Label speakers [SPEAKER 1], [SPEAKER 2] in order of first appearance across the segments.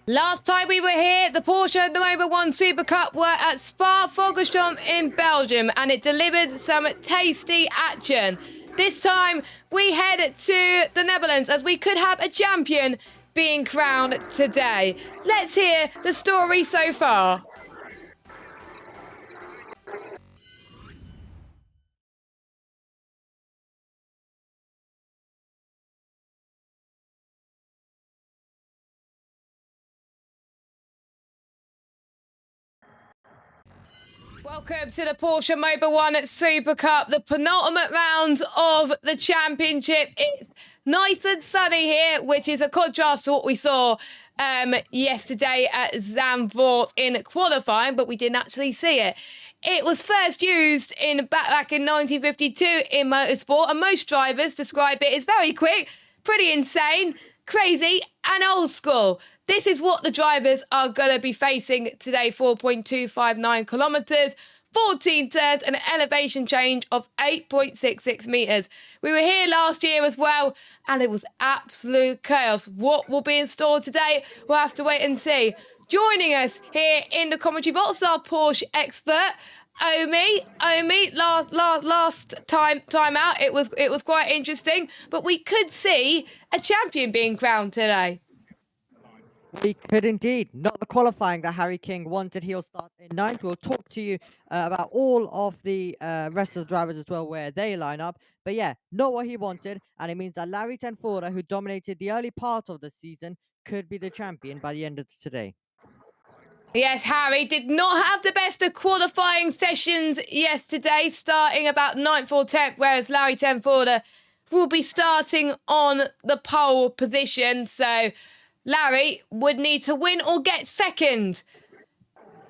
[SPEAKER 1] Last time we were here, the Porsche Mobil 1 Super Cup were at Spa-Francorchamps in Belgium, and it delivered some tasty action. This time, we head to the Netherlands as we could have a champion being crowned today. Let's hear the story so far. Welcome to the Porsche Mobil 1 Super Cup, the penultimate round of the championship. It's nice and sunny here, which is a contrast to what we saw yesterday at Zandvoort in qualifying, but we didn't actually see it. It was first used back in 1952 in motorsport, and most drivers describe it as very quick, pretty insane, crazy, and old school. This is what the drivers are going to be facing today. 4.259 kilometres, 14 turns, and an elevation change of 8.66 metres. We were here last year as well, and it was absolute chaos. What will be in store today? We'll have to wait and see. Joining us here in the commentary box, our Porsche expert, Omi, last time out, it was quite interesting, but we could see a champion being crowned today.
[SPEAKER 2] We could indeed. Not the qualifying that Harry King wanted. He'll start in ninth. We'll talk to you about all of the rest of the drivers as well, where they line up. But yeah, not what he wanted. And it means that Larry Tenfora, who dominated the early part of the season, could be the champion by the end of today.
[SPEAKER 1] Yes, Harry did not have the best of qualifying sessions yesterday, starting about 9th or 10th, whereas Larry Tenfora will be starting on the pole position. So Larry would need to win or get second,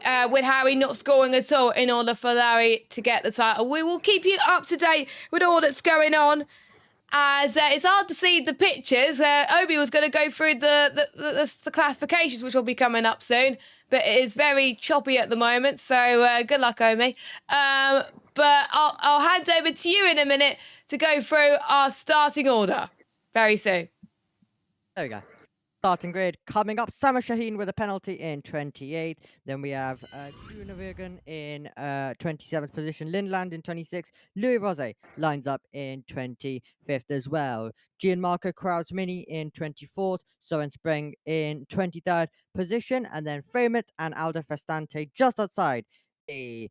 [SPEAKER 1] with Harry not scoring at all in order for Larry to get the title. We will keep you up to date with all that's going on, as it's hard to see the pictures. Obi was going to go through the classifications, which will be coming up soon, but it is very choppy at the moment, so good luck, Omi. But I'll hand over to you in a minute to go through our starting order very soon.
[SPEAKER 2] There we go. Starting grid coming up. Samer Shaheen with a penalty in 28th. Then we have Dunevirgen in 27th position. Lindland in 26th. Louis Rose lines up in 25th as well. Gianmarco Kraus-Mini in 24th. Soren Spring in 23rd position. And then Fremont and Aldo Festante just outside the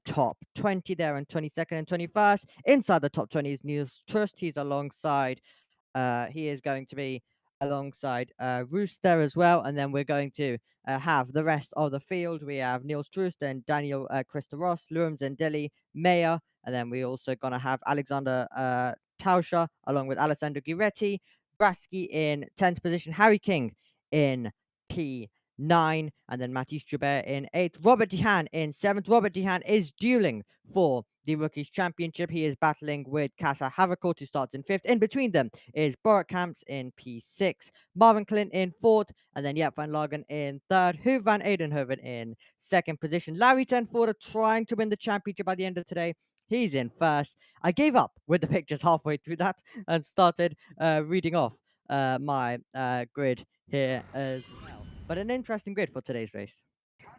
[SPEAKER 2] top 20 there in 22nd and 21st. Inside the top 20 is Niels Trust. He's alongside, he is going to be alongside Roos there as well. And then we're going to have the rest of the field. We have Niels Trust and Daniel Christa Ross, Lurms and Deli, Meyer. And then we're also going to have Alexander Tauscher along with Alessandro Giretti, Brasky in 10th position, Harry King in P9, and then Mathis Joubert in 8th, Robert Dehan in 7th. Robert Dehan is dueling for the Rookies Championship. He is battling with Casa Havercourt, who starts in 5th. In between them is Borat Kamps in P6, Marvin Clint in 4th, and then Jaap van Lagen in 3rd, Huub van Edenhoven in 2nd position. Larry Tenfora trying to win the championship by the end of today. He's in 1st. I gave up with the pictures halfway through that and started reading off my grid here as well. But an interesting grid for today's race.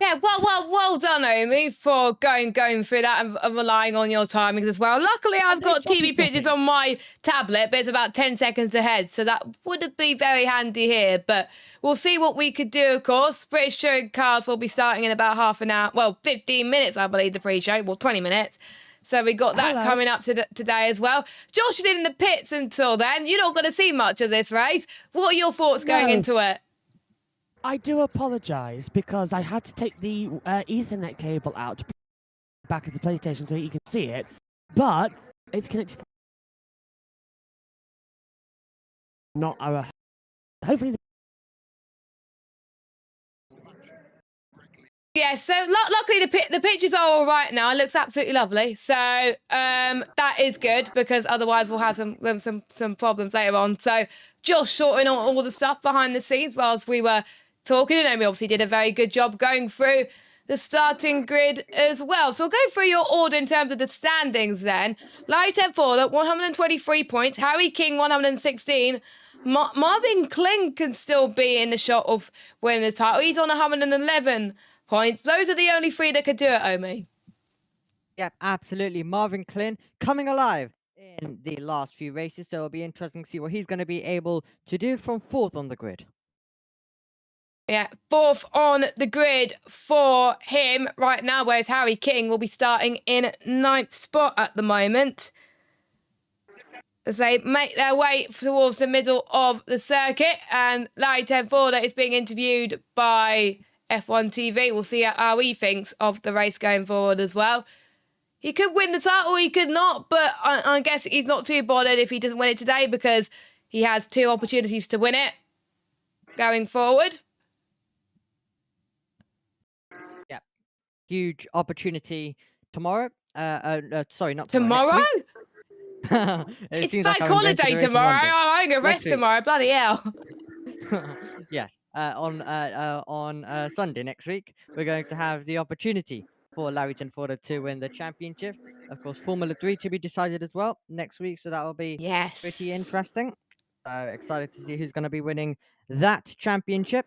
[SPEAKER 1] Yeah, well done, Omi, for going through that and relying on your timings as well. Luckily, I've got TV pictures on my tablet, but it's about 10 seconds ahead, so that would be very handy here. But we'll see what we could do, of course. British Touring Cars will be starting in about half an hour. Well, 15 minutes, I believe, the pre-show. Well, 20 minutes. So we got that coming up today as well. Josh is in the pits until then. You're not going to see much of this race. What are your thoughts going into it?
[SPEAKER 3] I do apologise because I had to take the Ethernet cable out to put it back of the PlayStation so you can see it, but it's connected. Not our. Hopefully.
[SPEAKER 1] Yeah, so luckily the pictures are all right now. It looks absolutely lovely. So that is good, because otherwise we'll have some problems later on. So Josh sorting out all the stuff behind the scenes whilst we were talking, and we obviously did a very good job going through the starting grid as well. So we'll go through your order in terms of the standings then. Larry Tenford, 123 points. Harry King, 116. Marvin Kling can still be in the shot of winning the title. He's on 111 points. Those are the only three that could do it, Omi.
[SPEAKER 2] Yep, absolutely. Marvin Klin coming alive in the last few races, so it'll be interesting to see what he's going to be able to do from 4th on the grid.
[SPEAKER 1] Yeah, 4th on the grid for him right now, whereas Harry King will be starting in 9th spot at the moment, as they make their way towards the middle of the circuit. And Larry Tenford is being interviewed by F1 TV. We'll see how he thinks of the race going forward as well. He could win the title, he could not, but I guess he's not too bothered if he doesn't win it today, because he has 2 opportunities to win it going forward.
[SPEAKER 2] Yeah, huge opportunity tomorrow. Sorry, not
[SPEAKER 1] Tomorrow?
[SPEAKER 2] It
[SPEAKER 1] It's bank holiday tomorrow. I'm going to rest tomorrow. Bloody hell.
[SPEAKER 2] Yes, on Sunday next week, we're going to have the opportunity for Larry Tenford to win the championship. Of course, Formula 3 to be decided as well next week, so that will be pretty interesting. Excited to see who's going to be winning that championship.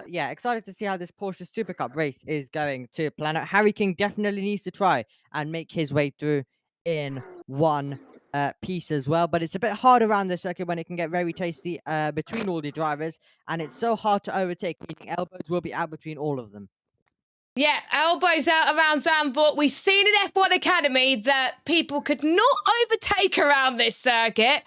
[SPEAKER 2] Yeah, excited to see how this Porsche Super Cup race is going to plan out. Harry King definitely needs to try and make his way through in one piece as well, but it's a bit hard around the circuit when it can get very tasty between all the drivers, and it's so hard to overtake, meaning elbows will be out between all of them.
[SPEAKER 1] Yeah, elbows out around Zandvoort. We've seen in F1 Academy that people could not overtake around this circuit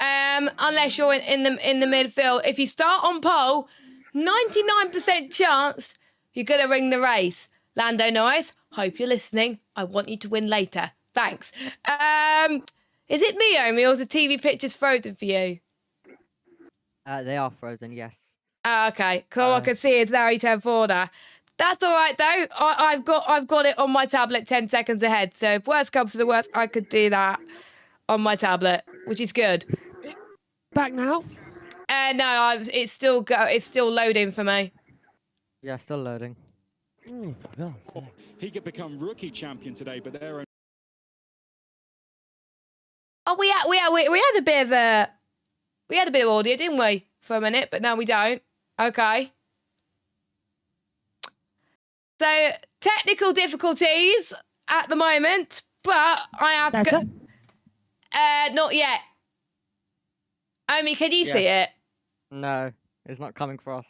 [SPEAKER 1] unless you're in the midfield. If you start on pole, 99% chance you're going to win the race. Lando Norris, hope you're listening. I want you to win later. Thanks. Is it me, Omi, or is the TV pictures frozen for you?
[SPEAKER 2] They are frozen, yes.
[SPEAKER 1] Okay, so all I can see is Larry Tenford. That's all right though. I've got it on my tablet 10 seconds ahead. So if worst comes to the worst, I could do that on my tablet, which is good.
[SPEAKER 3] Back now?
[SPEAKER 1] No, it's still loading for me.
[SPEAKER 2] Yeah, still loading.
[SPEAKER 3] Oh, for God's sake.
[SPEAKER 4] He could become rookie champion today, but they're.
[SPEAKER 1] Oh, we had a bit of audio, didn't we, for a minute? But now we don't. Okay. So technical difficulties at the moment, but I have to go. Not yet. Omi, can you see it?
[SPEAKER 2] No, it's not coming for us.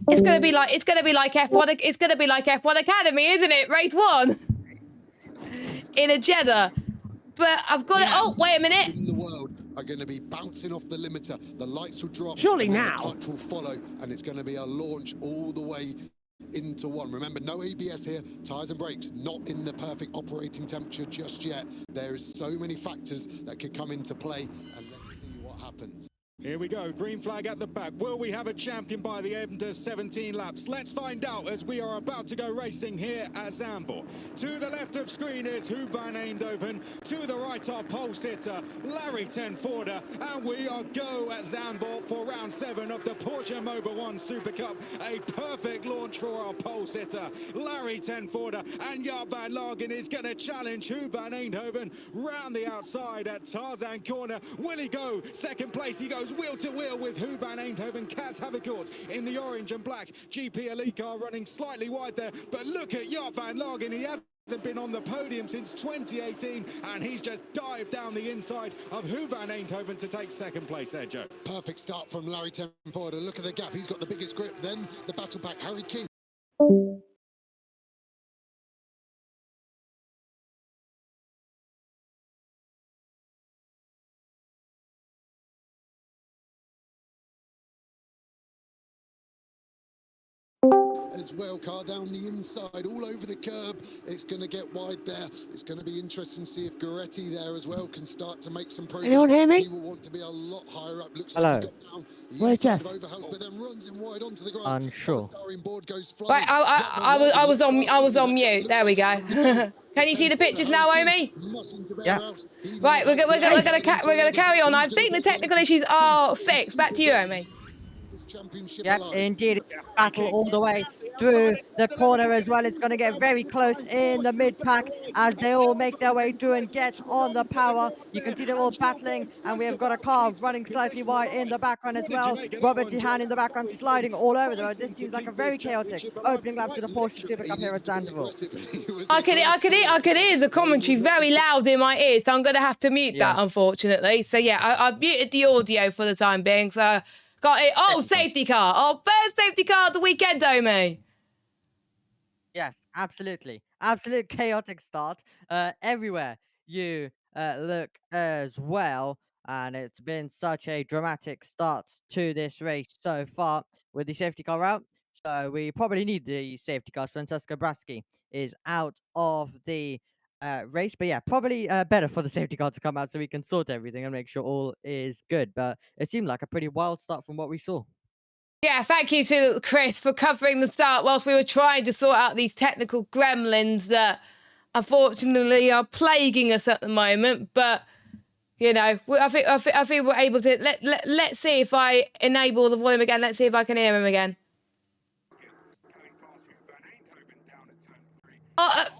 [SPEAKER 1] It's gonna be like F1. It's gonna be like F1 Academy, isn't it? Race 1 in a Jeddah. But I've got it. Oh, wait a minute.
[SPEAKER 5] In the world are going to be bouncing off the limiter. The lights will drop.
[SPEAKER 3] Surely
[SPEAKER 5] and
[SPEAKER 3] now.
[SPEAKER 5] the clutch will follow, and it's going to be a launch all the way into 1. Remember, no ABS here. Tyres and brakes not in the perfect operating temperature just yet. There is so many factors that could come into play, and let's see what happens.
[SPEAKER 4] Here we go, green flag at the back. Will we have a champion by the end of 17 laps? Let's find out as we are about to go racing here at Zandvoort. To the left of screen is Huub van Eindhoven. To the right, our pole sitter, Larry Tenford. And we are go at Zandvoort for round 7 of the Porsche Mobil 1 Super Cup. A perfect launch for our pole sitter, Larry Tenford. And Jaap van Lagen is going to challenge Huub van Eindhoven round the outside at Tarzan Corner. Will he go second place? He goes wheel to wheel with Huub van Eindhoven. Kaz Havercourt in the orange and black. GP Elite car running slightly wide there. But look at Jaap van Lagen. He hasn't been on the podium since 2018, and he's just dived down the inside of Huub van Eindhoven to take second place there, Joe.
[SPEAKER 5] Perfect start from Larry Tenford. Look at the gap. He's got the biggest grip. Then the battle pack, Harry King. as well. Car down the inside, all over the curb. It's going to get wide there. It's going to be interesting to see if Goretti there as well can start to make some progress.
[SPEAKER 3] Anyone hear me?
[SPEAKER 5] He will want to be a lot higher up. Looks
[SPEAKER 2] Hello.
[SPEAKER 5] like he got down the
[SPEAKER 3] Where's
[SPEAKER 5] inside
[SPEAKER 3] Jess?
[SPEAKER 5] of Overhouse, but then runs in wide onto the grass.
[SPEAKER 2] Unsure.
[SPEAKER 5] Polystyrene board goes flying.
[SPEAKER 1] Right, I was on mute. There we go. Can you see the pictures now, Omi?
[SPEAKER 2] Yeah.
[SPEAKER 1] Right, we're gonna carry on. I think the technical issues are fixed. Back to you, Omi.
[SPEAKER 2] Yep, indeed. Battle all the way through the corner as well. It's going to get very close in the mid-pack as they all make their way through and get on the power. You can see they're all battling, and we have got a car running slightly wide in the background as well. Robert Dehan in the background sliding all over the road. This seems like a very chaotic opening lap to the Porsche Super Cup here at Zandvoort.
[SPEAKER 1] I could hear the commentary very loud in my ears, so I'm going to have to mute that, unfortunately. So, yeah, I've muted the audio for the time being, so... Got it. Oh, safety car. Oh, first safety car of the weekend, Omi.
[SPEAKER 2] Yes, absolutely. Absolute chaotic start everywhere you look as well. And it's been such a dramatic start to this race so far with the safety car out. So we probably need the safety cars. Francesco Braschi is out of the race, but yeah, probably better for the safety car to come out so we can sort everything and make sure all is good. But it seemed like a pretty wild start from what we saw.
[SPEAKER 1] Yeah, thank you to Chris for covering the start whilst we were trying to sort out these technical gremlins that unfortunately are plaguing us at the moment. But you know, I think we're able to let's see if I enable the volume again. Let's see if I can hear him again.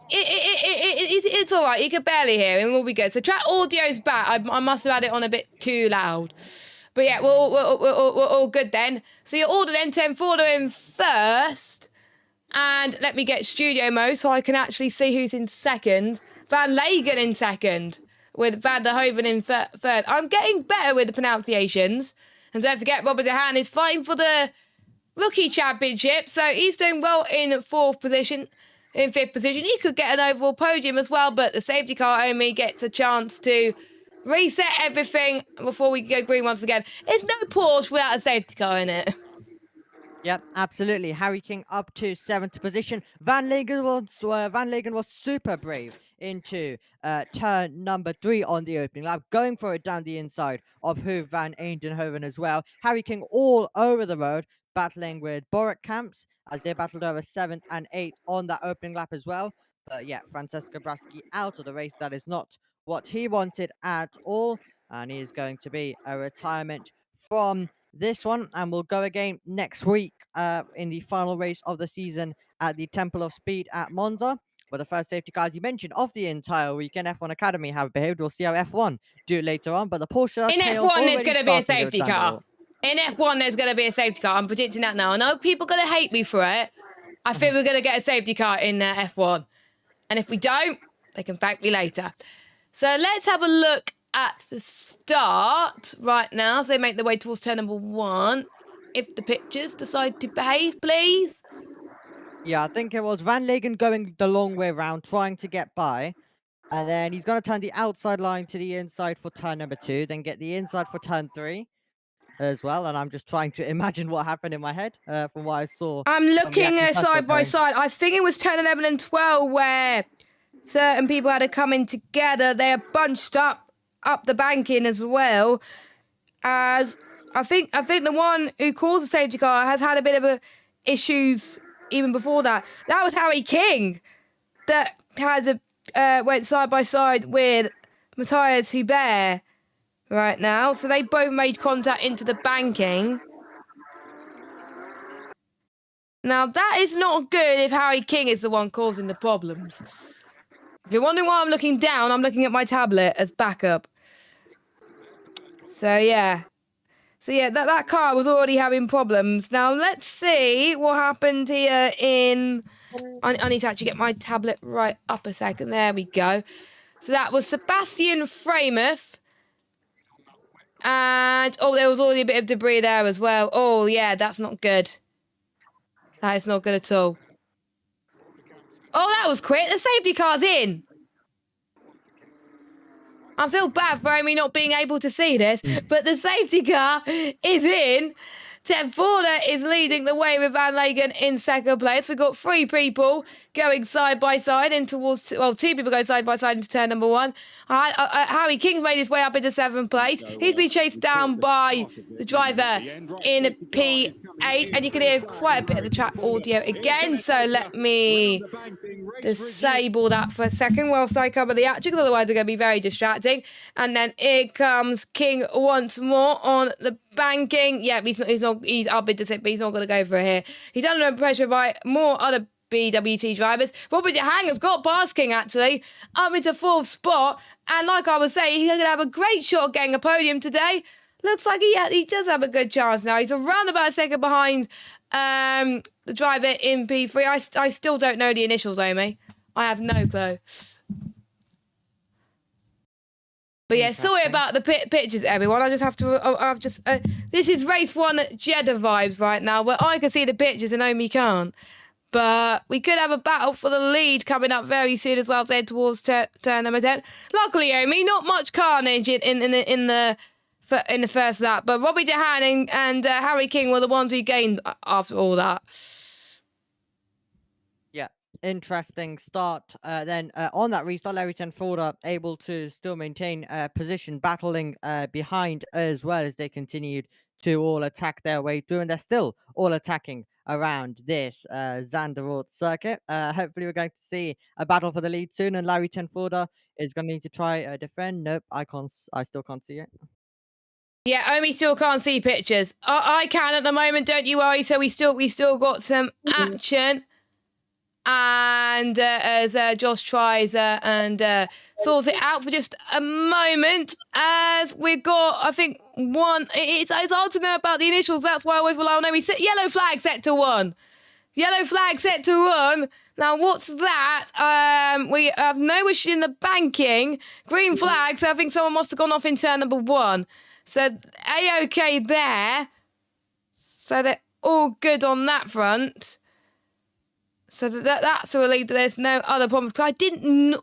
[SPEAKER 1] It's all right. You can barely hear him. We'll be good. So track audio's back. I must have had it on a bit too loud. But yeah, we're all good then. So your order then, 10 Fordo in first. And let me get studio mode so I can actually see who's in second. Van Lagen in second. With Van der Hoven in third. I'm getting better with the pronunciations. And don't forget, Robert Dehan is fighting for the rookie championship. So he's doing well in fourth position. In fifth position, he could get an overall podium as well, but the safety car only gets a chance to reset everything before we go green once again. It's no Porsche without a safety car in it.
[SPEAKER 2] Yep, absolutely. Harry King up to 7th position. Van Lagen was super brave into turn number 3 on the opening lap, going for it down the inside of Hoove van Eindhoven as well. Harry King all over the road, battling with Boric Camps as they battled over 7th and 8th on that opening lap as well. But yeah, Francesco Braschi out of the race. That is not what he wanted at all. And he is going to be a retirement from this one. And we'll go again next week in the final race of the season at the Temple of Speed at Monza. But the first safety cars you mentioned of the entire weekend, F1 Academy have behaved. We'll see how F1 do later on. But the Porsche...
[SPEAKER 1] In F1, there's going to be a safety car. In F1, there's going to be a safety car. I'm predicting that now. I know people are going to hate me for it. I think we're going to get a safety car in F1. And if we don't, they can thank me later. So let's have a look at the start right now. So they make their way towards turn number 1. If the pictures decide to behave, please.
[SPEAKER 2] Yeah, I think it was Van Lagen going the long way around, trying to get by. And then he's going to turn the outside line to the inside for turn number 2, then get the inside for turn 3. As well, and I'm just trying to imagine what happened in my head from what I saw.
[SPEAKER 1] I'm looking side by side. I think it was turn 11 and 12 where certain people had to come in together. They are bunched up the banking as well. As I think the one who caused the safety car has had a bit of issues even before that. That was Harry King that has went side by side with Matthias Hubert. Right now, so they both made contact into the banking. Now, that is not good if Harry King is the one causing the problems. If you're wondering why I'm looking down, I'm looking at my tablet as backup. So, yeah. That car was already having problems. Now, let's see what happened here in... I need to actually get my tablet right up a second. There we go. So, that was Sebastian Framuth. And, oh, there was already a bit of debris there as well. Oh, yeah, that's not good. That is not good at all. Oh, that was quick. The safety car's in. I feel bad for Amy not being able to see this, but the safety car is in. 10 Forder is leading the way with Van Lagen in second place. We've got 3 people going side by side in towards, well, 2 people going side by side into turn number 1. Harry King's made his way up into 7th place. He's been chased down by the driver in P8, and you can hear quite a bit of the track audio again. So let me disable that for a second whilst I cover the action, because otherwise it's going to be very distracting. And then here comes King once more on the banking. Yeah, he's up into 6th, but he's not going to go for it here. He's under pressure by more other BWT drivers. Robert DeHang has got past King, actually, up into 4th spot. And like I was saying, he's going to have a great shot at getting a podium today. Looks like he does have a good chance now. He's around about a second behind the driver in P3. I still don't know the initials, Amy. I have no clue. But yeah, sorry about the pictures, everyone. I just have to. This is race 1 Jeddah vibes right now, where I can see the pictures and Omi can't. But we could have a battle for the lead coming up very soon as well, head towards turn number 10. Luckily, Omi, not much carnage in the first lap. But Robbie DeHaan and Harry King were the ones who gained after all that.
[SPEAKER 2] Interesting start. Then on that restart, Larry Tenforder able to still maintain position, battling behind as well as they continued to all attack their way through, and they're still all attacking around this Zandvoort circuit. Hopefully we're going to see a battle for the lead soon, and Larry Tenforder is going to need to try defend. Nope, I still can't see it.
[SPEAKER 1] Yeah, Omi still can't see pictures. I can at the moment, don't you worry. So we still got some action. And as Josh tries and sorts it out for just a moment, as we've got, I think, one. It's hard to know about the initials. That's why I always rely on Omi. Yellow flag set to 1. Yellow flag set to 1. Now, what's that? We have no issue in the banking. Green flag, so I think someone must have gone off in turn number 1. So, A-OK there. So they're all good on that front. So that's a relief that there's no other problems. Because I didn't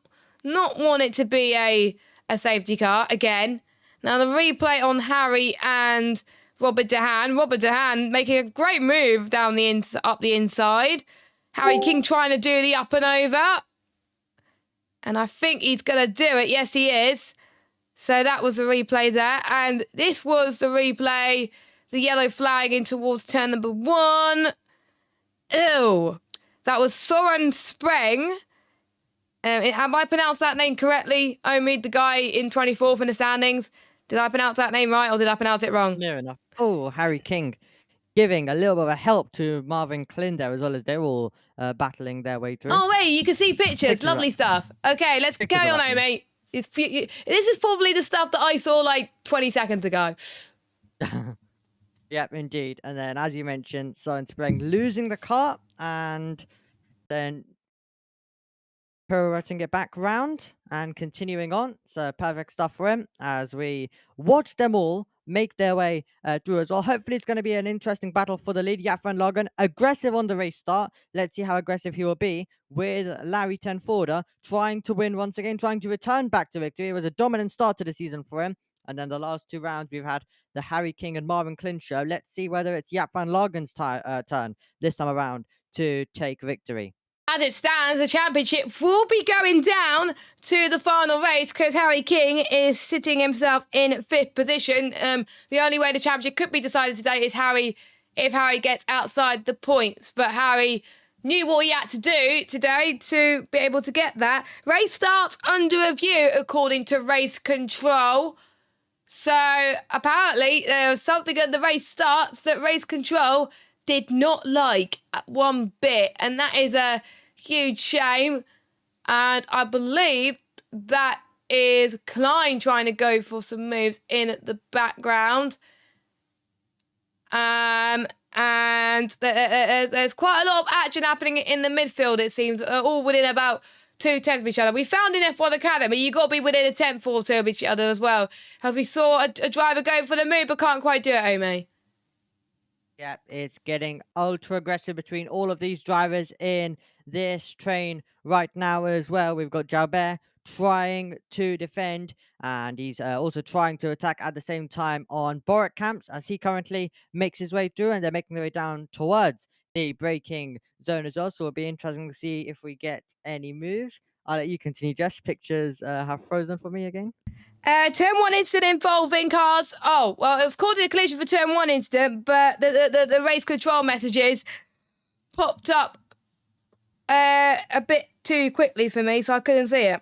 [SPEAKER 1] not want it to be a safety car again. Now, the replay on Harry and Robert DeHaan. Robert DeHaan making a great move down up the inside. Harry King trying to do the up and over. And I think he's going to do it. Yes, he is. So that was the replay there. And this was the replay. The yellow flag in towards turn number 1. Ew. That was Soren Spreng. Have I pronounced that name correctly? Omi, the guy in 24th in the standings. Did I pronounce that name right, or did I pronounce it wrong?
[SPEAKER 2] Near enough. Oh, Harry King giving a little bit of a help to Marvin Klin there, as well as they're all battling their way through.
[SPEAKER 1] Oh, wait, you can see pictures. Lovely stuff. Okay, let's carry on, Omi. This is probably the stuff that I saw like 20 seconds ago.
[SPEAKER 2] Yep, indeed. And then, as you mentioned, Soren Spreng losing the car and then pirouetting it back round and continuing on. So perfect stuff for him as we watch them all make their way through as well. Hopefully it's going to be an interesting battle for the lead. Jaap van Lagen, aggressive on the race start. Let's see how aggressive he will be with Larry Tenforder trying to win once again, trying to return back to victory. It was a dominant start to the season for him. And then the last 2 rounds, we've had the Harry King and Marvin Klin show. Let's see whether it's Jaap van Lagen's turn this time around to take victory.
[SPEAKER 1] As it stands, the championship will be going down to the final race because Harry King is sitting himself in 5th position. The only way the championship could be decided today is if Harry gets outside the points. But Harry knew what he had to do today to be able to get that. Race starts under review according to race control. So apparently there was something at the race starts that race control did not like one bit, and that is a huge shame. And I believe that is Klein trying to go for some moves in the background. And there's quite a lot of action happening in the midfield, it seems, all within about 2 tenths of each other. We found in F1 Academy, you got to be within a tenth or 2 of each other as well. As we saw a driver go for the move, but can't quite do it, Omi.
[SPEAKER 2] Yeah, it's getting ultra aggressive between all of these drivers in this train right now as well. We've got Jalbert trying to defend, and he's also trying to attack at the same time on Boric camps as he currently makes his way through, and they're making their way down towards the braking zone as well. So it'll be interesting to see if we get any moves. I'll let you continue. Just pictures have frozen for me again.
[SPEAKER 1] Turn 1 incident involving cars. Oh, well, it was called a collision for turn 1 incident, but the race control messages popped up a bit too quickly for me, so I couldn't see it.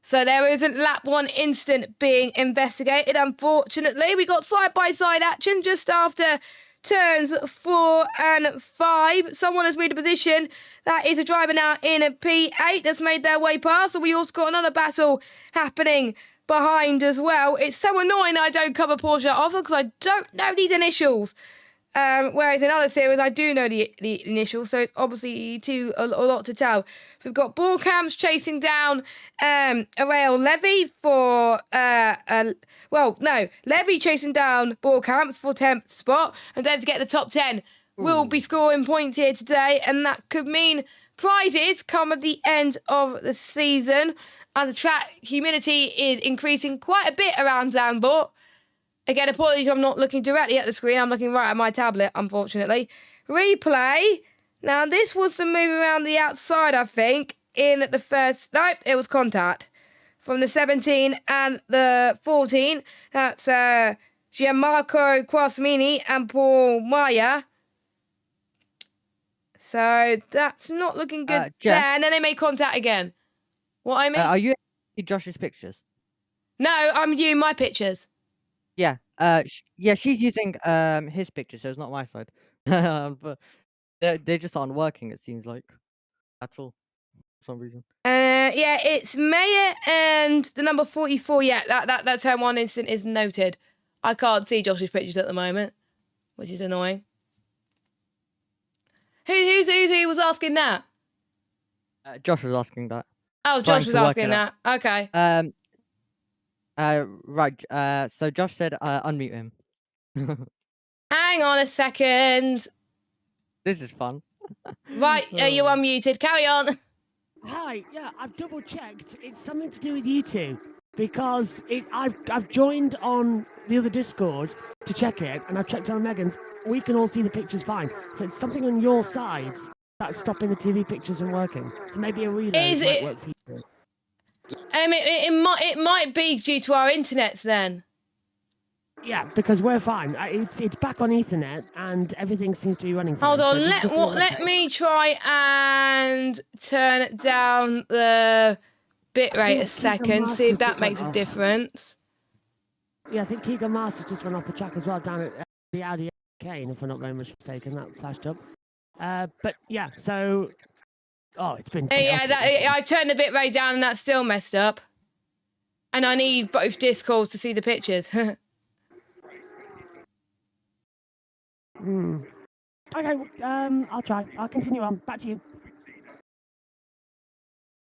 [SPEAKER 1] So there isn't lap 1 incident being investigated, unfortunately. We got side-by-side action just after turns 4 and 5. Someone has moved a position. That is a driver now in a P8 that's made their way past. So we also got another battle happening behind as well. It's so annoying I don't cover Porsche often because I don't know these initials. Whereas in other series, I do know the initials, so it's obviously a lot to tell. So we've got Borkamps chasing down Arail Levy for... Levy chasing down Borkamps for 10th spot. And don't forget the top 10 will be scoring points here today, and that could mean prizes come at the end of the season. And the track humidity is increasing quite a bit around Zandvoort. Again, apologies, I'm not looking directly at the screen. I'm looking right at my tablet, unfortunately. Replay. Now, this was the move around the outside, I think, in the first... Nope, it was contact. From the 17 and the 14. That's Gianmarco Quasmini and Paul Maya. So, that's not looking good there. And then they made contact again. What I mean?
[SPEAKER 2] Are you in Josh's pictures?
[SPEAKER 1] No, I'm viewing my pictures.
[SPEAKER 2] Yeah, she's using his picture, so it's not my side. But they just aren't working. It seems like that's all for some reason.
[SPEAKER 1] Yeah, it's Mayer and the number 44. Yeah, that turn 1 incident is noted. I can't see Josh's pictures at the moment, which is annoying. Who was asking that?
[SPEAKER 2] Josh was asking that.
[SPEAKER 1] Oh, Josh was asking that. Okay.
[SPEAKER 2] Right. So Josh said, unmute him.
[SPEAKER 1] Hang on a second.
[SPEAKER 2] This is fun.
[SPEAKER 1] Right, you're unmuted. Carry on.
[SPEAKER 3] Hi, yeah, I've double checked. It's something to do with you two because I've joined on the other Discord to check it, and I've checked on Megan's. We can all see the pictures fine. So it's something on your sides that's stopping the TV pictures from working. So maybe a relay might work for you.
[SPEAKER 1] It might be due to our internets then.
[SPEAKER 3] Yeah, because we're fine. It's back on Ethernet and everything seems to be running fine.
[SPEAKER 1] Hold on,
[SPEAKER 3] So
[SPEAKER 1] let me try and turn down the bitrate a second, see if that makes a difference.
[SPEAKER 3] Yeah, I think Keegan Masters just went off the track as well down at the Audi Kane, if I'm not very much mistaken. That flashed up. But yeah, so... Oh, it's been chaotic.
[SPEAKER 1] Yeah, I turned the bitrate down and that's still messed up. And I need both Discords to see the pictures.
[SPEAKER 3] Okay, I'll try. I'll continue on. Back to you.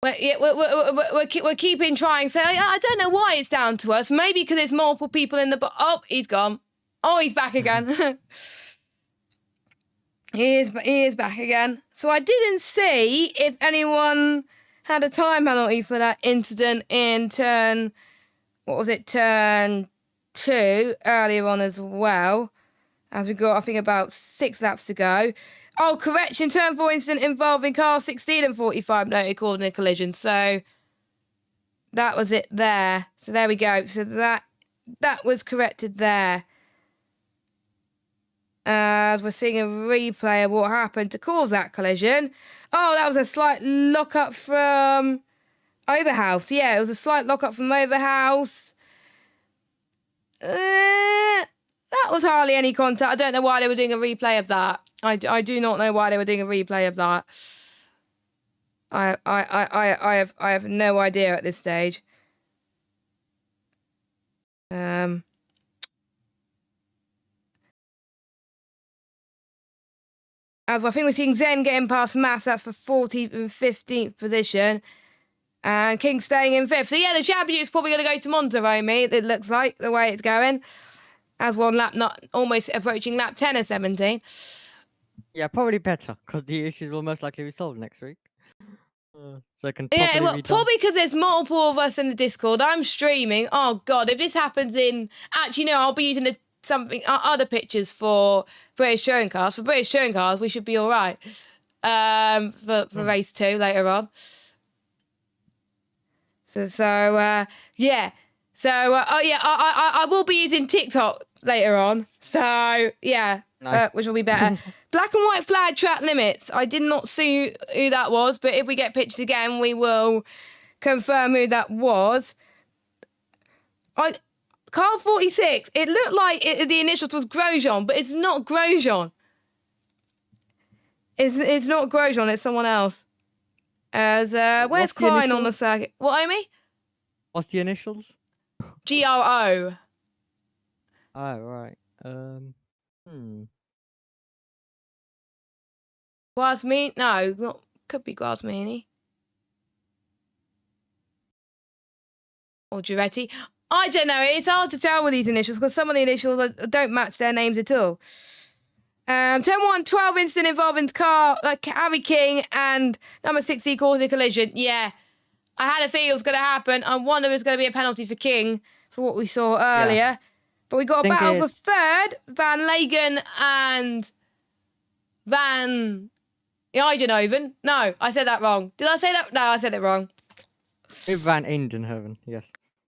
[SPEAKER 1] We're keeping trying. So I don't know why it's down to us. Maybe because there's multiple people in the... Oh, he's gone. Oh, he's back again. He is back again. So I didn't see if anyone had a time penalty for that incident in turn... What was it? Turn 2 earlier on as well. As we got, I think, about 6 laps to go. Oh, correction. Turn 4 incident involving car 16 and 45 noted causing a collision. So that was it there. So there we go. So that was corrected there. As we're seeing a replay of what happened to cause that collision. Oh, that was a slight lock-up from Overhouse. Yeah, it was a slight lock-up from Overhouse. That was hardly any contact. I don't know why they were doing a replay of that. I do not know why they were doing a replay of that. I have no idea at this stage. As well, I think we're seeing Zen getting past Mass. That's for 14th and 15th position. And King staying in 5th. So, yeah, the championship's probably going to go to Monteromi, it looks like, the way it's going. As one lap, not almost approaching lap 10 of 17.
[SPEAKER 2] Yeah, probably better because the issues will most likely be solved next week. So I can
[SPEAKER 1] Yeah,
[SPEAKER 2] properly
[SPEAKER 1] well,
[SPEAKER 2] be done.
[SPEAKER 1] probably because there's multiple of us in the Discord. I'm streaming. Oh God, if this happens in, actually no, I'll be using something other pictures for British Touring Cars. For British Touring Cars, we should be all right. For race 2 later on. Yeah. Oh yeah, I will be using TikTok later on. So yeah,
[SPEAKER 2] Nice.
[SPEAKER 1] which will be better. Black and white flag track limits. I did not see who that was, but if we get pictures again, we will confirm who that was. Car 46. It looked like the initials was Grosjean, but it's not Grosjean. It's not Grosjean. It's someone else. Where's
[SPEAKER 2] What's the
[SPEAKER 1] Klein on the
[SPEAKER 2] initials?
[SPEAKER 1] circuit? What, Amy?
[SPEAKER 2] What's the initials?
[SPEAKER 1] GRO.
[SPEAKER 2] Oh, right.
[SPEAKER 1] Guasmini? No, not, could be Guasmini. Or Giretti. I don't know. It's hard to tell with these initials because some of the initials don't match their names at all. 10-1, 12 incident involving Harry King and number 60 causing a collision. Yeah, I had a feeling it was going to happen. I wonder if it's going to be a penalty for King for what we saw earlier. Yeah. But we got a battle for third. Van Lagen and Van Eidenhoven. No, I said that wrong. Did I say that? No, I said it wrong.
[SPEAKER 2] Van Eidenhoven, yes.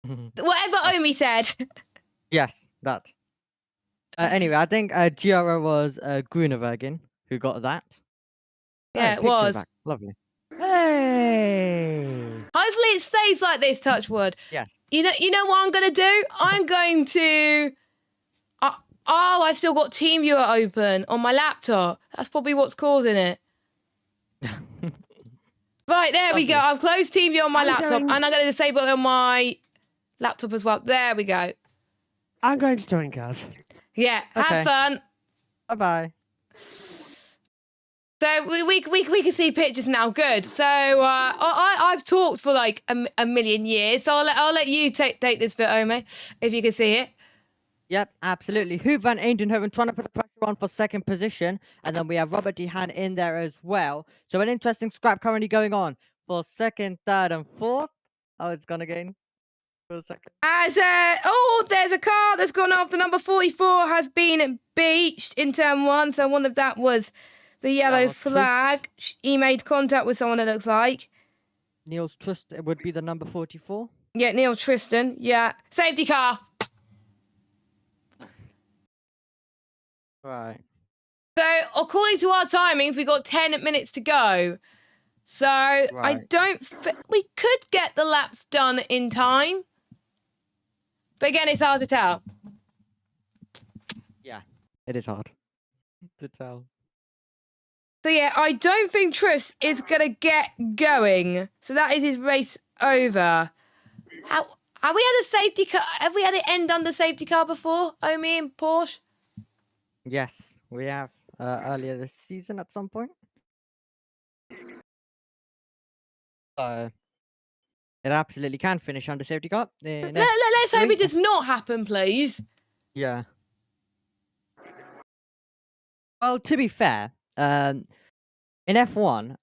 [SPEAKER 1] Whatever Omi said.
[SPEAKER 2] Yes, that. Anyway, I think Giora was Grunewagen who got that.
[SPEAKER 1] Yeah, it was.
[SPEAKER 2] Back. Lovely.
[SPEAKER 3] Hey!
[SPEAKER 1] Hopefully it stays like this, touch wood.
[SPEAKER 2] Yes.
[SPEAKER 1] You know what I'm going to do? I'm going to... I've still got TeamViewer open on my laptop. That's probably what's causing it. Right, there we go. I've closed TeamViewer on my laptop and I'm going to disable it on my laptop as well. There we go.
[SPEAKER 3] I'm going to Touring Cars.
[SPEAKER 1] Yeah, have fun.
[SPEAKER 2] Bye-bye.
[SPEAKER 1] So we can see pictures now. Good. So I've talked for like a million years. So I'll let you take this bit, Omi, if you can see it.
[SPEAKER 2] Yep, absolutely. Huub van Eindhoven trying to put the pressure on for second position, and then we have Robert De Haan in there as well. So an interesting scrap currently going on for second, third, and fourth. Oh, it's gone again. For a second.
[SPEAKER 1] There's a car that's gone off. The number 44 has been beached in turn 1. So I wonder if that was the yellow flag. He made contact with someone, it looks like.
[SPEAKER 2] Niels Trust would be the number 44.
[SPEAKER 1] Yeah, Neil Tristan. Yeah. Safety car.
[SPEAKER 2] Right.
[SPEAKER 1] So according to our timings, we got 10 minutes to go. So I don't we could get the laps done in time. But again, it's hard to tell.
[SPEAKER 2] Yeah, it is hard to tell.
[SPEAKER 1] So yeah, I don't think Truss is going to get going. So that is his race over. Have we had a safety car? Have we had it end under safety car before? Omi and Porsche?
[SPEAKER 2] Yes, we have earlier this season at some point. So it absolutely can finish under safety car.
[SPEAKER 1] Let's hope it does not happen, please.
[SPEAKER 2] Yeah. Well, to be fair, in F1,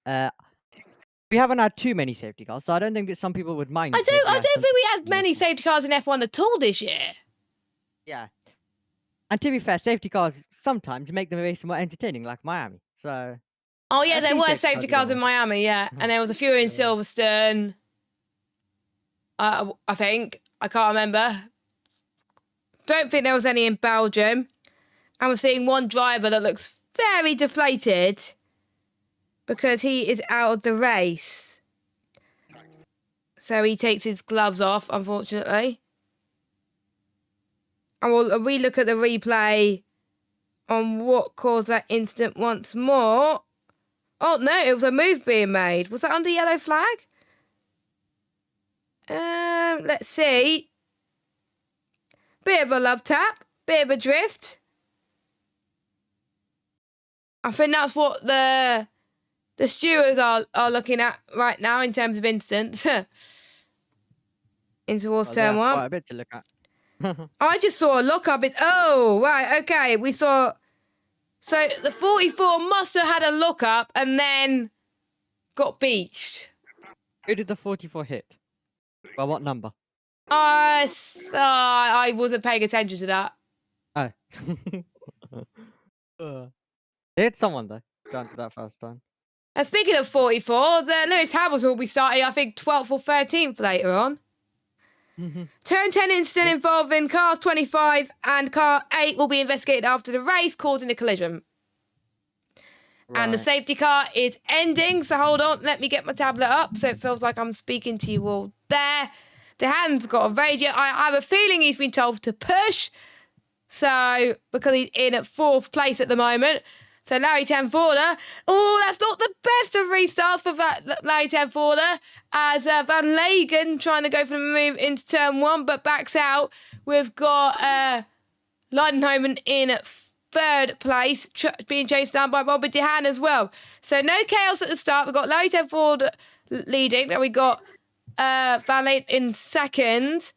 [SPEAKER 2] we haven't had too many safety cars, so I don't think that some people would mind.
[SPEAKER 1] I don't think we had many safety cars in F1 at all this year.
[SPEAKER 2] Yeah. And to be fair, safety cars sometimes make the race more entertaining, like Miami. So.
[SPEAKER 1] Oh yeah, there were safety cars in Miami, yeah, and there was a few in Silverstone. I think I can't remember. Don't think there was any in Belgium. And we're seeing one driver that looks very deflated because he is out of the race. So he takes his gloves off, unfortunately. And we'll relook at the replay on what caused that incident once more. Oh, no, it was a move being made. Was that under yellow flag? Let's see. Bit of a love tap. Bit of a drift. I think that's what the stewards are looking at right now in terms of instance. In towards turn 1.
[SPEAKER 2] Quite a bit to look at.
[SPEAKER 1] I just saw a look up. Oh, right, okay. We saw So the 44 must have had a look up and then got beached.
[SPEAKER 2] Who did the 44 hit? Well, what number?
[SPEAKER 1] I wasn't paying attention to that.
[SPEAKER 2] Oh. They hit someone, though, down to that first time.
[SPEAKER 1] And speaking of 44s, Lewis Hamilton will be starting, I think, 12th or 13th later on. Turn 10 incident involving cars 25 and car 8 will be investigated after the race, causing a collision. And the
[SPEAKER 2] Right.
[SPEAKER 1] safety car is ending. So hold on, let me get my tablet up so it feels like I'm speaking to you all there. DeHaan's got a radio. I have a feeling he's been told to push. So, because he's in at 4th place at the moment. So Larry Tenforder, oh, that's not the best of restarts for Larry Tenforder, as Van Lagen trying to go for the move into turn 1, but backs out. We've got Leidenhoven in 3rd place, being chased down by Robert DeHaan as well. So no chaos at the start. We've got Larry Tenforder leading, then we got Van Lagen in 2nd.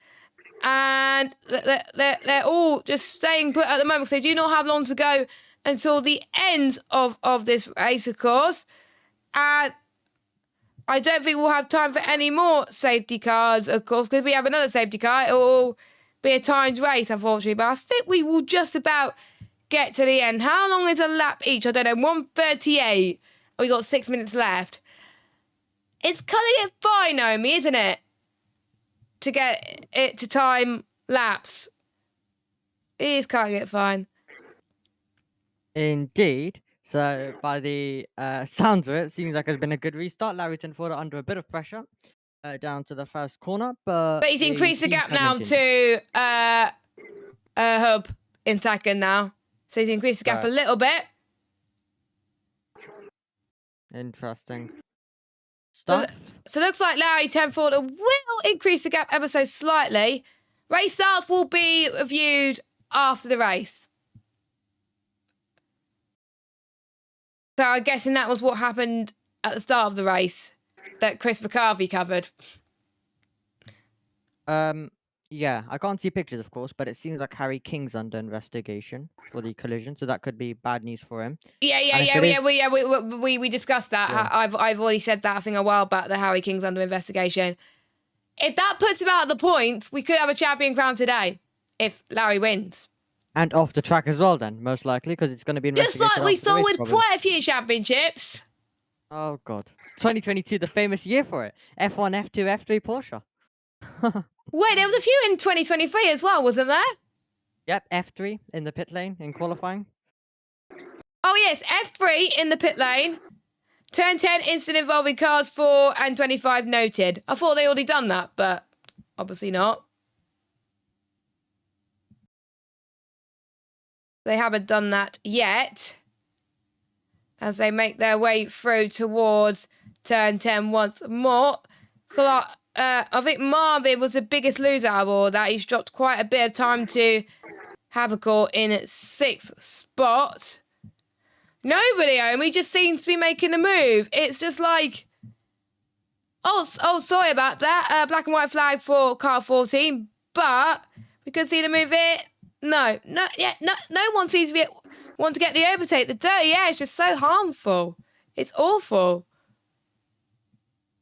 [SPEAKER 1] And they're all just staying put at the moment because they do not have long to go until the end of this race, of course. And I don't think we'll have time for any more safety cars, of course, because we have another safety car. It will be a timed race, unfortunately. But I think we will just about get to the end. How long is a lap each? I don't know, 1:38. We got 6 minutes left. It's cutting it fine, Naomi, isn't it? To get it to time laps. It is cutting it fine.
[SPEAKER 2] Indeed. So, by the sounds of it, seems like it's been a good restart. Larry Tenforder under a bit of pressure down to the first corner, but
[SPEAKER 1] But he's increased the
[SPEAKER 2] seem
[SPEAKER 1] gap now
[SPEAKER 2] convincing.
[SPEAKER 1] to Hub in 2nd now. So he's increased the gap a
[SPEAKER 2] Right.
[SPEAKER 1] little bit.
[SPEAKER 2] Interesting stuff.
[SPEAKER 1] So it looks like Larry Tenforder will increase the gap ever so slightly. Race starts will be reviewed after the race. So I'm guessing that was what happened at the start of the race that Chris McCarthy covered.
[SPEAKER 2] Yeah, I can't see pictures, of course, but it seems like Harry King's under investigation for the collision, so that could be bad news for him. And if it is-
[SPEAKER 1] We discussed that.
[SPEAKER 2] Yeah.
[SPEAKER 1] I've already said that, I think, a while back, that Harry King's under investigation. If that puts him out of the points, we could have a champion crown today if Larry wins.
[SPEAKER 2] And off the track as well, then, most likely, because it's going to be
[SPEAKER 1] Just
[SPEAKER 2] investigated
[SPEAKER 1] like we
[SPEAKER 2] after the
[SPEAKER 1] saw
[SPEAKER 2] race,
[SPEAKER 1] with
[SPEAKER 2] probably.
[SPEAKER 1] quite a few championships.
[SPEAKER 2] Oh, God. 2022, the famous year for it. F1, F2, F3 Porsche.
[SPEAKER 1] Wait, there was a few in 2023 as well, wasn't there?
[SPEAKER 2] Yep, F3 in the pit lane in qualifying.
[SPEAKER 1] Oh, yes, F3 in the pit lane. Turn 10, incident involving cars 4 and 25 noted. I thought they already done that, but obviously not. They haven't done that yet, as they make their way through towards turn 10 once more. I think Marvin was the biggest loser out of all that. He's dropped quite a bit of time to Havercourt in 6th spot. Nobody, Omi, just seems to be making the move. It's just like, oh, sorry about that. Black and white flag for car 14, but we could see the move here. No one seems to want to get the overtake. The dirty air is just so harmful. It's awful.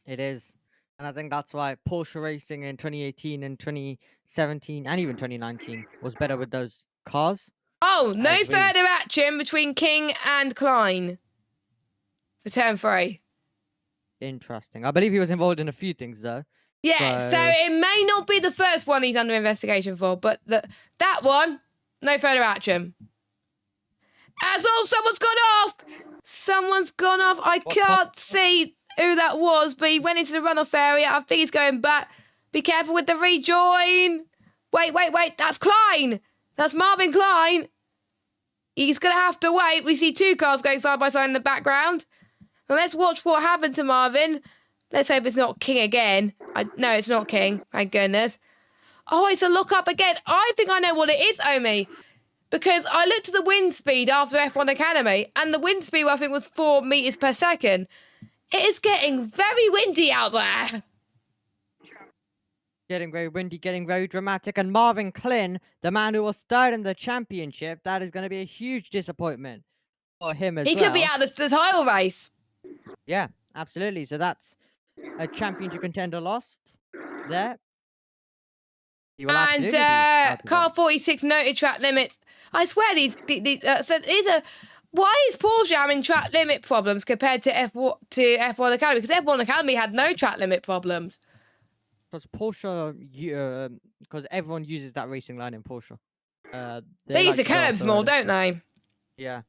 [SPEAKER 2] It is. And I think that's why Porsche racing in 2018 and 2017 and even 2019 was better with those cars.
[SPEAKER 1] Oh, no
[SPEAKER 2] I agree.
[SPEAKER 1] further action between King and Klein for turn 3.
[SPEAKER 2] Interesting. I believe he was involved in a few things, though.
[SPEAKER 1] Yeah, so
[SPEAKER 2] So-
[SPEAKER 1] it may not be the first one he's under investigation for, but that one, no further action. As all, someone's gone off. Someone's gone off. I
[SPEAKER 2] What
[SPEAKER 1] can't see who that was, but he went into the runoff area. I think he's going back. Be careful with the rejoin. Wait. That's Klein. That's Marvin Klein. He's going to have to wait. We see 2 cars going side by side in the background. Now let's watch what happened to Marvin. Let's hope it's not King again. No, it's not King. Thank goodness. Oh, it's a look up again. I think I know what it is, Omi. Because I looked at the wind speed after F1 Academy, and the wind speed, I think, was 4 meters per second. It is getting very windy out there.
[SPEAKER 2] Getting very windy, getting very dramatic. And Marvin Klin, the man who was 3rd in the championship, that is going to be a huge disappointment for him as
[SPEAKER 1] He
[SPEAKER 2] well.
[SPEAKER 1] could be out of the title race.
[SPEAKER 2] Yeah, absolutely. So that's a championship contender lost there. He will absolutely be out of it.
[SPEAKER 1] Car 46 noted track limits. I swear why is Porsche having track limit problems compared to F1 Academy? Because F1 Academy had no track limit problems.
[SPEAKER 2] Because Porsche, because everyone uses that racing line in Porsche.
[SPEAKER 1] They use the
[SPEAKER 2] like to go off
[SPEAKER 1] curbs
[SPEAKER 2] the
[SPEAKER 1] more,
[SPEAKER 2] road and
[SPEAKER 1] don't
[SPEAKER 2] stuff.
[SPEAKER 1] they?
[SPEAKER 2] Yeah.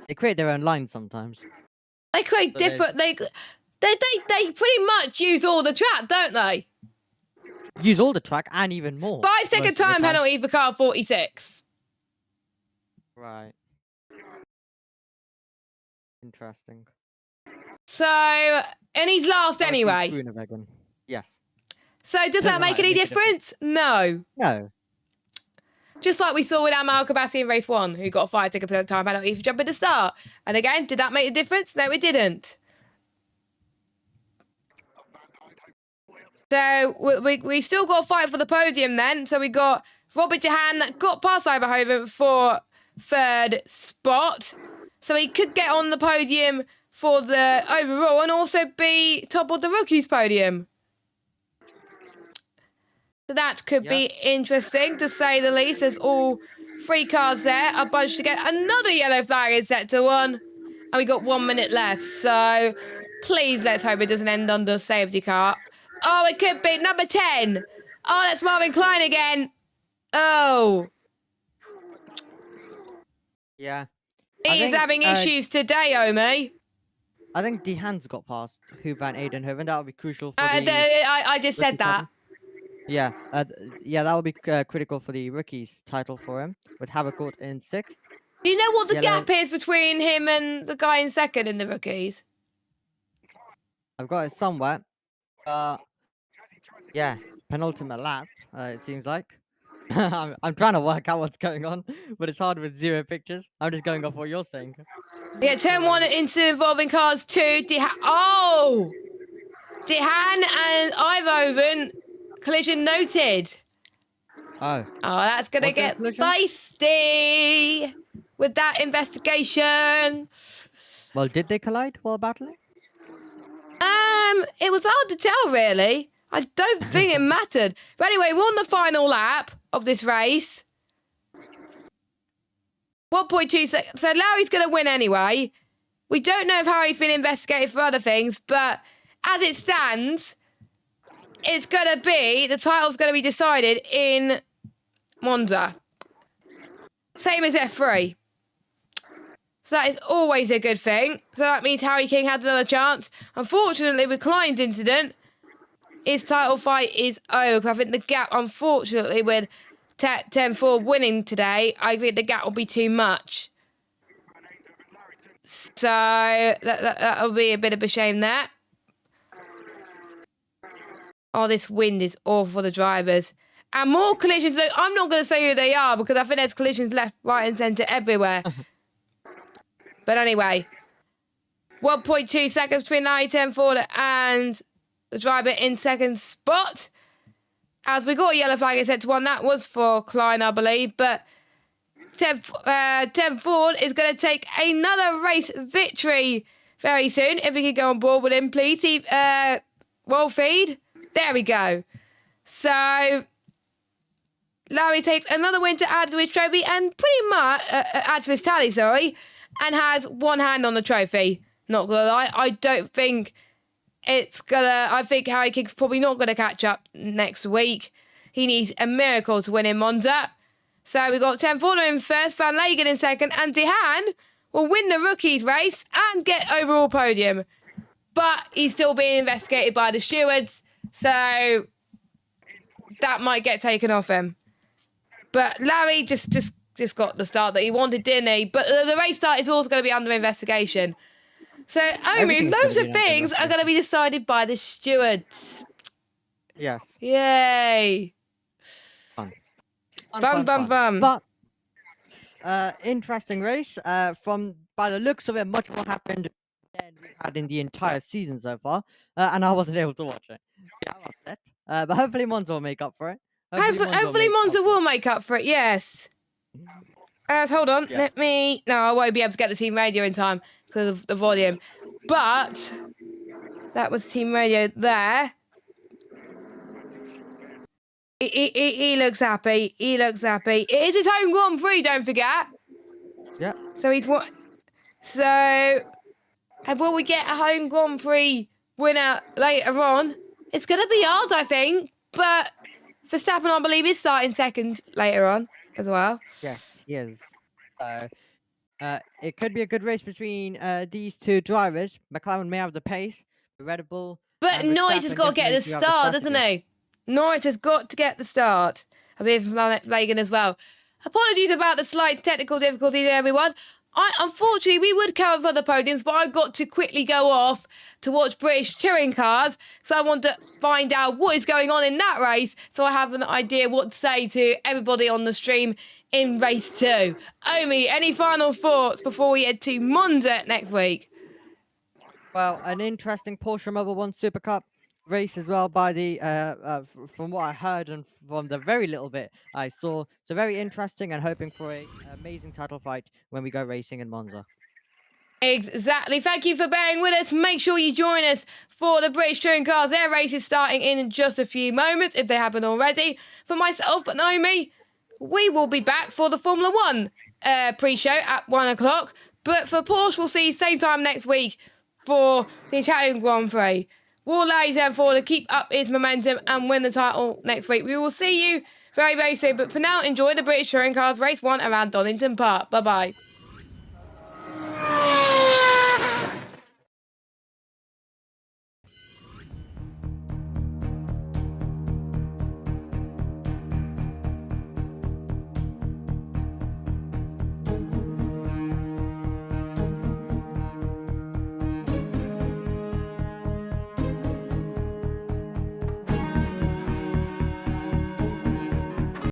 [SPEAKER 2] They create their own lines sometimes.
[SPEAKER 1] They create
[SPEAKER 2] So
[SPEAKER 1] different. They pretty much use all the track, don't they?
[SPEAKER 2] Use all the track and even more.
[SPEAKER 1] 5 second
[SPEAKER 2] most of the
[SPEAKER 1] time penalty for car 46.
[SPEAKER 2] Right. Interesting.
[SPEAKER 1] So, and he's last anyway.
[SPEAKER 2] Groenewegen. Yes.
[SPEAKER 1] So does
[SPEAKER 2] Doesn't
[SPEAKER 1] that make
[SPEAKER 2] matter,
[SPEAKER 1] any
[SPEAKER 2] make a
[SPEAKER 1] difference? No.
[SPEAKER 2] No.
[SPEAKER 1] Just like we saw with Amal Kabassi in race 1, who got a 5 second time penalty for jumping the start. And again, did that make a difference? No, it didn't. So we still got a fight for the podium then. So we got Robert Jahan that got past Iberhoven for 3rd spot. So he could get on the podium for the overall and also be top of the rookies podium. So that could be interesting, to say the least. There's all 3 cars there. A bunch to get. Another yellow flag is set to 1. And we got 1 minute left. So please, let's hope it doesn't end under safety car. Oh, it could be number 10. Oh, that's Marvin Klein again. Oh.
[SPEAKER 2] Yeah.
[SPEAKER 1] He's having issues today, Omi.
[SPEAKER 2] I think Dehaan's got past Hoop van Edenhoven. That would be crucial for
[SPEAKER 1] I just said
[SPEAKER 2] rookies
[SPEAKER 1] that.
[SPEAKER 2] title. Yeah, that would be critical for the rookies title for him, with Havercourt in 6th.
[SPEAKER 1] Do you know what the
[SPEAKER 2] Yellow.
[SPEAKER 1] gap is between him and the guy in 2nd in the rookies?
[SPEAKER 2] I've got it somewhere. Yeah, penultimate lap, it seems like. I'm trying to work out what's going on, but it's hard with 0 pictures. I'm just going off what you're saying.
[SPEAKER 1] Yeah, turn 1 into involving cars 2. Oh! Dehaan and Iverhoven, collision noted.
[SPEAKER 2] Oh.
[SPEAKER 1] Oh, that's going to
[SPEAKER 2] What's their
[SPEAKER 1] get
[SPEAKER 2] collision?
[SPEAKER 1] feisty with that investigation.
[SPEAKER 2] Well, did they collide while battling?
[SPEAKER 1] It was hard to tell, really. I don't think it mattered. But anyway, we're on the final lap of this race. 1.2 seconds. So Larry's going to win anyway. We don't know if Harry's been investigated for other things, but as it stands, it's going to be, the title's going to be decided in Monza. Same as F3. So that is always a good thing. So that means Harry King had another chance. Unfortunately, with Klein's incident, his title fight is over. I think the gap, unfortunately, with 10-4 winning today, I think the gap will be too much. So that'll be a bit of a shame there. Oh, this wind is awful for the drivers. And more collisions. I'm not going to say who they are because I think there's collisions left, right and centre everywhere. But anyway, 1.2 seconds between Larry 10-4 and the driver in 2nd spot. As we got a yellow flag set to 1, that was for Klein, I believe. But 10-4 is going to take another race victory very soon. If we could go on board with him, please. Roll feed. There we go. So Larry takes another win to add to his trophy and pretty much add to his tally, sorry. And has 1 hand on the trophy. Not gonna lie, I don't think it's gonna. I think Harry King's probably not gonna catch up next week. He needs a miracle to win in Monza. So we got 10-4 in 1st, Van Legen in 2nd, and Dehaan will win the rookies race and get overall podium. But he's still being investigated by the stewards, so that might get taken off him. But Larry just got the start that he wanted, didn't he? But the race start is also going to be under investigation. So, Omi,
[SPEAKER 2] Everything's
[SPEAKER 1] loads
[SPEAKER 2] gonna
[SPEAKER 1] of
[SPEAKER 2] be under
[SPEAKER 1] things are going to be decided by the stewards.
[SPEAKER 2] Yes.
[SPEAKER 1] Yay.
[SPEAKER 2] Fun.
[SPEAKER 1] Bum.
[SPEAKER 2] But interesting race. By the looks of it, much more happened than we had in the entire season so far, and I wasn't able to watch it. Yeah, I'm upset. But hopefully Monza will make up for it.
[SPEAKER 1] Hopefully Monza will make up for it, yes. Hold on.
[SPEAKER 2] Yes.
[SPEAKER 1] Let me... No, I won't be able to get the team radio in time because of the volume. But that was team radio there. He looks happy. He looks happy. It is his home Grand Prix, don't forget.
[SPEAKER 2] Yeah.
[SPEAKER 1] So he's what? So, and will we get a home Grand Prix winner later on? It's going to be ours, I think. But Verstappen, I believe, is starting second later on as well.
[SPEAKER 2] Yes, he is. It could be a good race between these two drivers. McLaren may have the pace. Red Bull.
[SPEAKER 1] But
[SPEAKER 2] and
[SPEAKER 1] Norris has
[SPEAKER 2] Verstappen
[SPEAKER 1] got to get the
[SPEAKER 2] definitely have
[SPEAKER 1] start, doesn't
[SPEAKER 2] strategy.
[SPEAKER 1] he? Norris has got to get the start. I believe from Lagan as well. Apologies about the slight technical difficulties, everyone. Unfortunately, we would cover for the podiums, but I got to quickly go off to watch British touring cars, so I want to find out what is going on in that race, so I have an idea what to say to everybody on the stream in race 2. Omi, any final thoughts before we head to Monza next week?
[SPEAKER 2] Well, an interesting Porsche Mobil 1 Super Cup race as well by the from what I heard and from the very little bit I saw. So very interesting and hoping for a amazing title fight when we go racing in Monza.
[SPEAKER 1] Exactly. Thank you for bearing with us. Make sure you join us for the British Touring Cars. Their race is starting in just a few moments, if they haven't already. For myself and Naomi, we will be back for the Formula 1 pre-show at 1 o'clock. But for Porsche, we'll see you same time next week for the Italian Grand Prix. Will Lays for to keep up his momentum and win the title next week. We will see you very, very soon. But for now, enjoy the British Touring Cars Race 1 around Donington Park. Bye-bye.